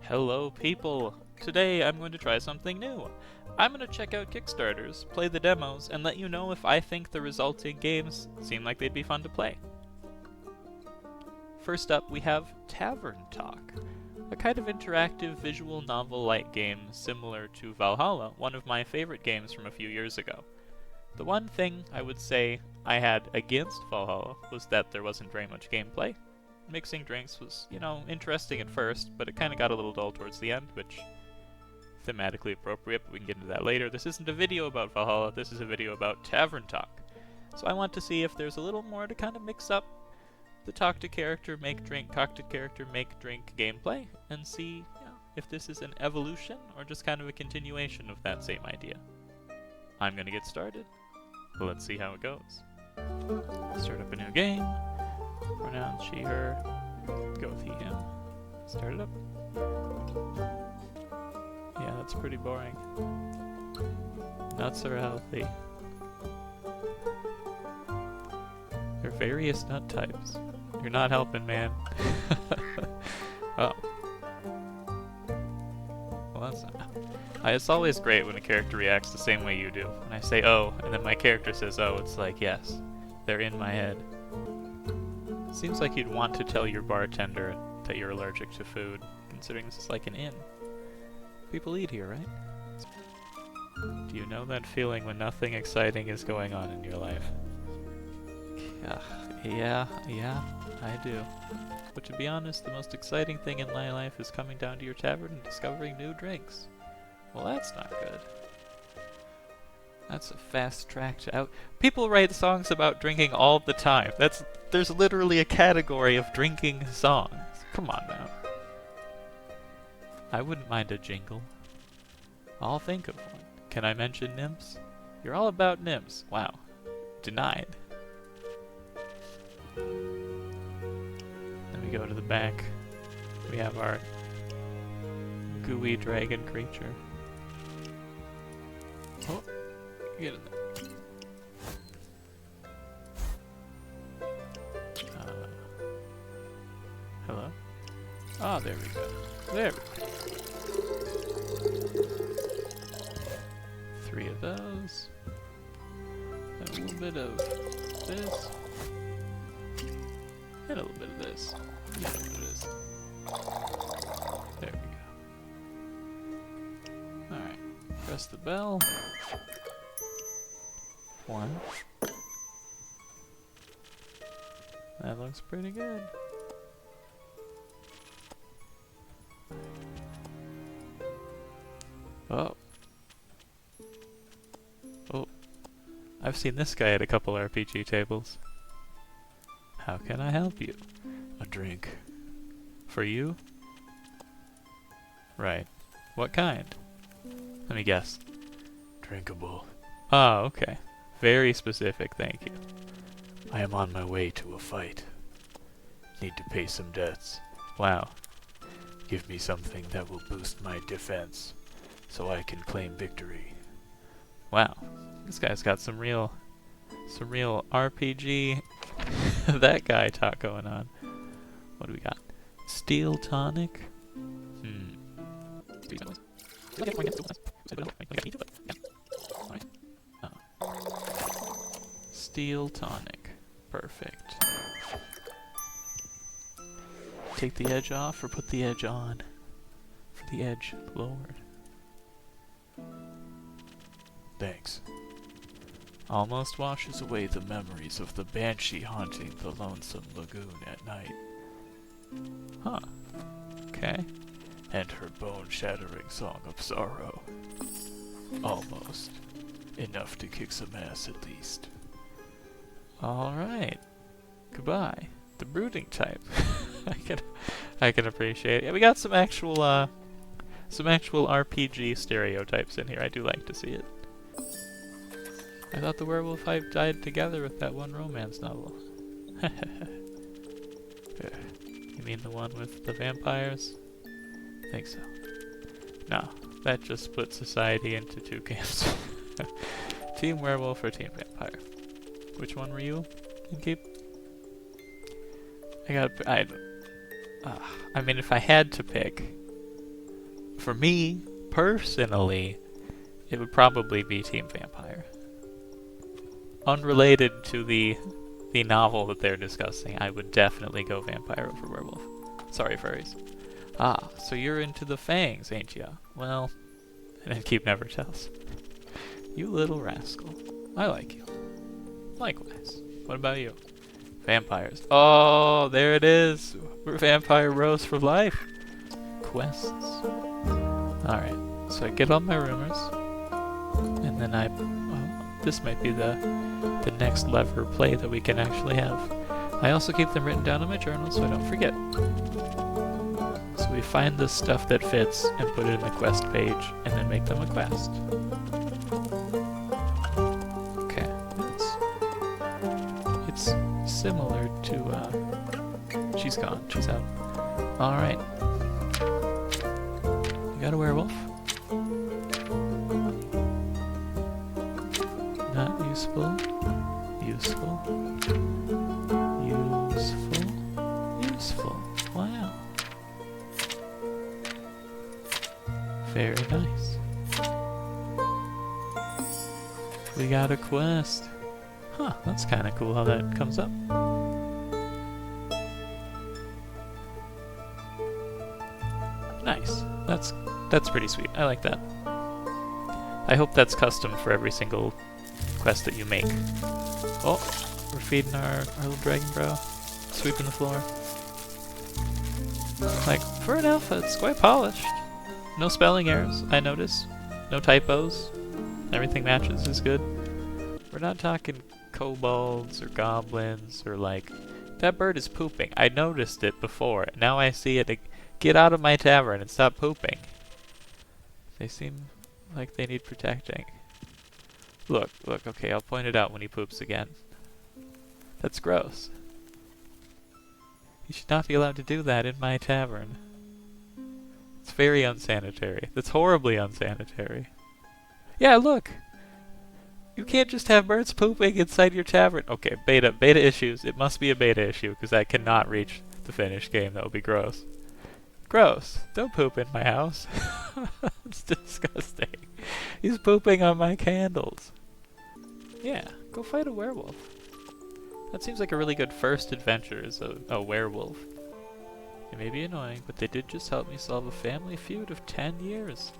Hello people! Today I'm going to try something new. I'm going to check out Kickstarters, play the demos, and let you know if I think the resulting games seem like they'd be fun to play. First up we have Tavern Talk, a kind of interactive visual novel-like game similar to Valhalla, one of my favorite games from a few years ago. The one thing I would say I had against Valhalla was that there wasn't very much gameplay. Mixing drinks was, interesting at first, but it kind of got a little dull towards the end, which thematically appropriate, but we can get into that later. This isn't a video about Valhalla, this is a video about Tavern Talk. So I want to see if there's a little more to kind of mix up the talk to character, make drink, talk to character, make drink gameplay, and see if this is an evolution or just kind of a continuation of that same idea. I'm gonna get started. Let's see how it goes. Start up a new game. Pronouns she, her. Go with he, him. Start it up. Yeah, that's pretty boring. Nuts are healthy. There are various nut types. You're not helping, man. Oh. Well, that's not... It's always great when a character reacts the same way you do. When I say oh, and then my character says oh, it's like, yes, they're in my head. Seems like you'd want to tell your bartender that you're allergic to food, considering this is like an inn. People eat here, right? Do you know that feeling when nothing exciting is going on in your life? Yeah, I do. But to be honest, the most exciting thing in my life is coming down to your tavern and discovering new drinks. Well, that's not good. That's a fast track to out. People write songs about drinking all the time. There's literally a category of drinking songs. Come on now. I wouldn't mind a jingle. I'll think of one. Can I mention nymphs? You're all about nymphs. Wow. Denied. Then we go to the back. We have our gooey dragon creature. Oh. Get in there. Hello? Ah, there we go. There we go. 3 of those. And a little bit of this. And a little bit of this. And a little bit of this. There we go. Alright. Press the bell. 1. That looks pretty good. Oh. Oh. I've seen this guy at a couple RPG tables. How can I help you? A drink. For you? Right. What kind? Let me guess. Drinkable. Oh, okay. Very specific, thank you. I am on my way to a fight. Need to pay some debts. Wow. Give me something that will boost my defense, so I can claim victory. Wow. This guy's got some real RPG that guy talk going on. What do we got? Steel tonic? Steel tonic. Perfect. Take the edge off or put the edge on? For the edge lowered. Thanks. Almost washes away the memories of the banshee haunting the lonesome lagoon at night. Huh. Okay. And her bone-shattering song of sorrow. Almost. Enough to kick some ass at least. Alright. Goodbye. The brooding type. I can appreciate it. Yeah, we got some actual RPG stereotypes in here. I do like to see it. I thought the werewolf hype died together with that one romance novel. You mean the one with the vampires? I think so. No, that just split society into 2 camps. Team werewolf or team vampire? Which one were you? Keep. I mean, if I had to pick, for me, personally, it would probably be Team Vampire. Unrelated to the novel that they're discussing, I would definitely go vampire over werewolf. Sorry, furries. Ah, so you're into the fangs, ain't ya? Well, and then Keep never tells. You little rascal. I like you. Likewise. What about you? Vampires. Oh, there it is. We're vampire bros for life. Quests. Alright, so I get all my rumors. And then this might be the next lever play that we can actually have. I also keep them written down in my journal so I don't forget. So we find the stuff that fits and put it in the quest page and then make them a quest. Okay, it's similar to, she's gone, she's out. Alright. You got a werewolf? Not useful. Useful. Useful. Useful. Wow. Very nice. We got a quest. Huh, that's kind of cool how that comes up. Nice. That's pretty sweet. I like that. I hope that's custom for every single quest that you make. Oh, we're feeding our little dragon bro. Sweeping the floor. Like, for an alpha, it's quite polished. No spelling errors, I notice. No typos. Everything matches is good. We're not talking kobolds or goblins or like... That bird is pooping. I noticed it before. Now I see it. Get out of my tavern and stop pooping. They seem like they need protecting. Look, okay, I'll point it out when he poops again. That's gross. You should not be allowed to do that in my tavern. It's very unsanitary. That's horribly unsanitary. Yeah, look! You can't just have birds pooping inside your tavern. Okay, beta issues. It must be a beta issue, because I cannot reach the finished game. That would be gross. Gross. Don't poop in my house. It's disgusting. He's pooping on my candles. Yeah, go fight a werewolf. That seems like a really good first adventure as a werewolf. It may be annoying, but they did just help me solve a family feud of 10 years.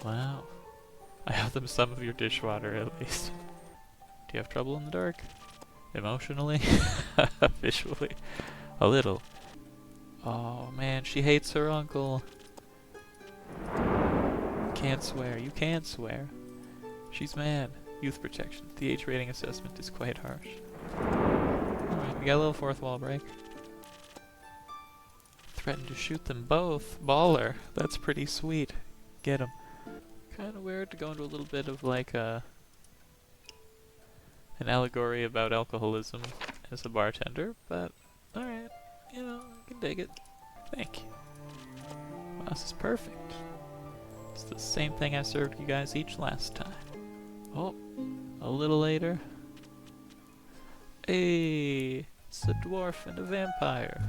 Wow. I owe them some of your dishwater, at least. Do you have trouble in the dark? Emotionally? Visually? A little. Oh man, she hates her uncle. Can't swear. You can't swear. She's mad. Youth protection. The age rating assessment is quite harsh. Alright, we got a little fourth wall break. Threatened to shoot them both. Baller. That's pretty sweet. Get him. Kind of weird to go into a little bit of like an allegory about alcoholism as a bartender, but alright, you know, I can dig it. Thank you. Wow, this is perfect. It's the same thing I served you guys each last time. Oh, a little later. Hey, it's a dwarf and a vampire.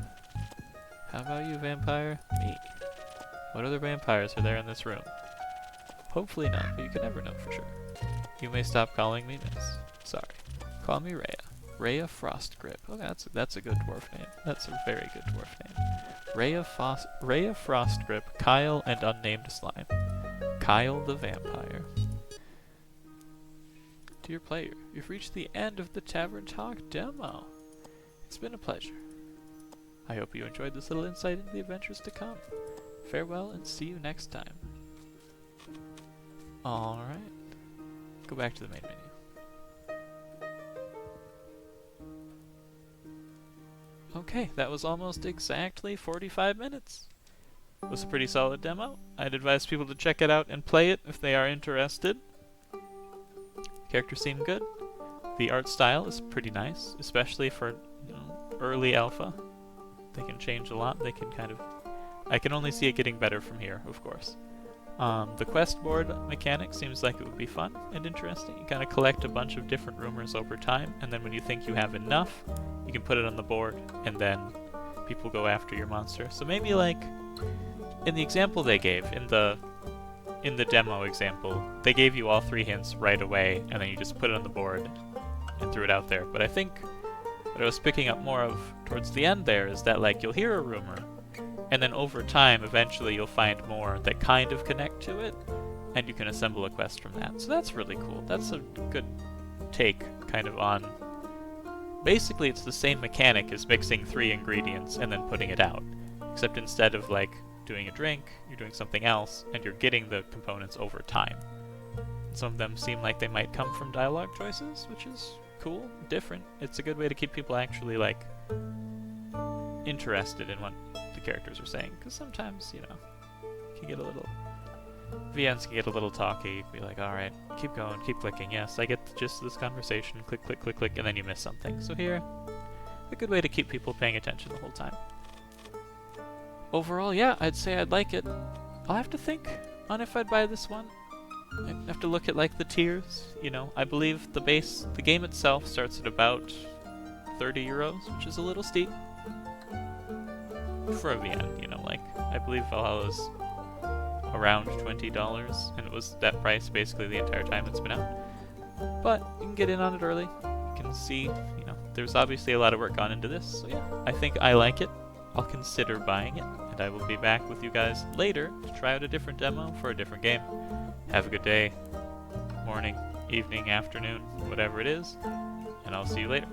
How about you, vampire? Me. What other vampires are there in this room? Hopefully not, but you can never know for sure. You may stop calling me Miss. Sorry. Call me Rhea. Rhea Frostgrip. Oh, that's a good dwarf name. That's a very good dwarf name. Rhea Frostgrip, Kyle, and unnamed slime. Kyle the vampire. Dear player, you've reached the end of the Tavern Talk demo. It's been a pleasure. I hope you enjoyed this little insight into the adventures to come. Farewell and see you next time. Alright. Go back to the main menu. Okay, that was almost exactly 45 minutes. It was a pretty solid demo. I'd advise people to check it out and play it if they are interested. Characters seem good. The art style is pretty nice, especially for, you know, early alpha. They can change a lot. They can kind of... I can only see it getting better from here, of course. The quest board mechanic seems like it would be fun and interesting. You kind of collect a bunch of different rumors over time, and then when you think you have enough, you can put it on the board, and then people go after your monster. So maybe like, in the example they gave, in the in the demo example, they gave you all 3 hints right away, and then you just put it on the board and threw it out there. But I think what I was picking up more of towards the end there is that, like, you'll hear a rumor, and then over time, eventually you'll find more that kind of connect to it, and you can assemble a quest from that. So that's really cool. That's a good take, kind of, on... Basically, it's the same mechanic as mixing 3 ingredients and then putting it out. Except instead of, like, doing a drink, you're doing something else, and you're getting the components over time. Some of them seem like they might come from dialogue choices, which is cool, different. It's a good way to keep people actually, like, interested in what the characters are saying, because sometimes, you know, it can get a little... VNs can get a little talky, be like, alright, keep going, keep clicking, yes, I get the gist of this conversation, click, click, click, click, and then you miss something. So here, a good way to keep people paying attention the whole time. Overall, yeah, I'd say I'd like it. I'll have to think on if I'd buy this one. I'd have to look at, like, the tiers, you know. I believe the game itself starts at about 30 euros, which is a little steep. For a VN, you know, like, I believe Valhalla's around $20, and it was that price basically the entire time it's been out. But you can get in on it early. You can see, you know, there's obviously a lot of work gone into this, so yeah, I think I like it. I'll consider buying it, and I will be back with you guys later to try out a different demo for a different game. Have a good day, morning, evening, afternoon, whatever it is, and I'll see you later.